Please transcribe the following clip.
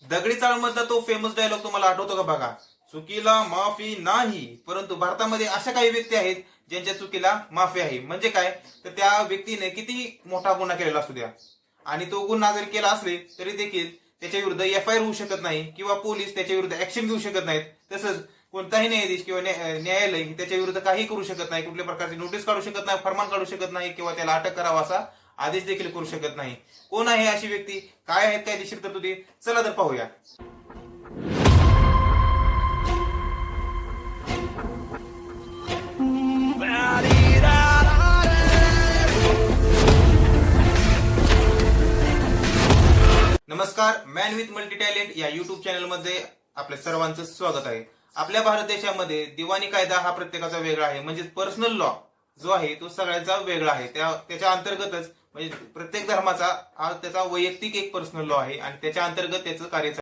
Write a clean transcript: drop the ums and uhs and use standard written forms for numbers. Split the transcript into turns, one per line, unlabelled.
दगडी चाळमधला तो famous dialogue तुम्हाला आठवतो का बघा? चुकीला माफी नाही. परंतु भारतामध्ये अशा काही व्यक्ती आहेत ज्यांच्या चुकीला माफी आहे. म्हणजे काय, तर त्या व्यक्तीने किती मोठा गुन्हा केलेला असू द्या आणि तो गुन्हा जरी केला असले तरी देखील त्याच्या विरुद्ध एफआयआर होऊ शकत नाही किंवा पोलीस त्याच्या विरुद्ध ऍक्शन घेऊ शकत नाहीत. तसंच कोणताही न्यायाधीश किंवा न्यायालय त्याच्या विरुद्ध काही करू शकत नाही, कुठल्या प्रकारची नोटीस काढू शकत नाही, फरमान काढू शकत नाही किंवा त्याला अटक करावा असा आदेश देखील करू शकत नाही. कोण आहे अशी व्यक्ती, काय आहेत कायदेशीर तरतुदी, चला तर पाहूया. नमस्कार, मॅन विथ मल्टी टॅलेंट या युट्यूब चॅनल मध्ये आपल्या सर्वांचं स्वागत आहे. आपल्या भारत देशामध्ये दिवाणी कायदा हा प्रत्येकाचा वेगळा आहे. म्हणजे पर्सनल लॉ जो आहे तो सगळ्यांचा वेगळा आहे. त्याच्या अंतर्गतच म्हणजे प्रत्येक धर्माचा हा त्याचा वैयक्तिक एक पर्सनल लॉ आहे आणि त्याच्या अंतर्गत त्याचं कार्य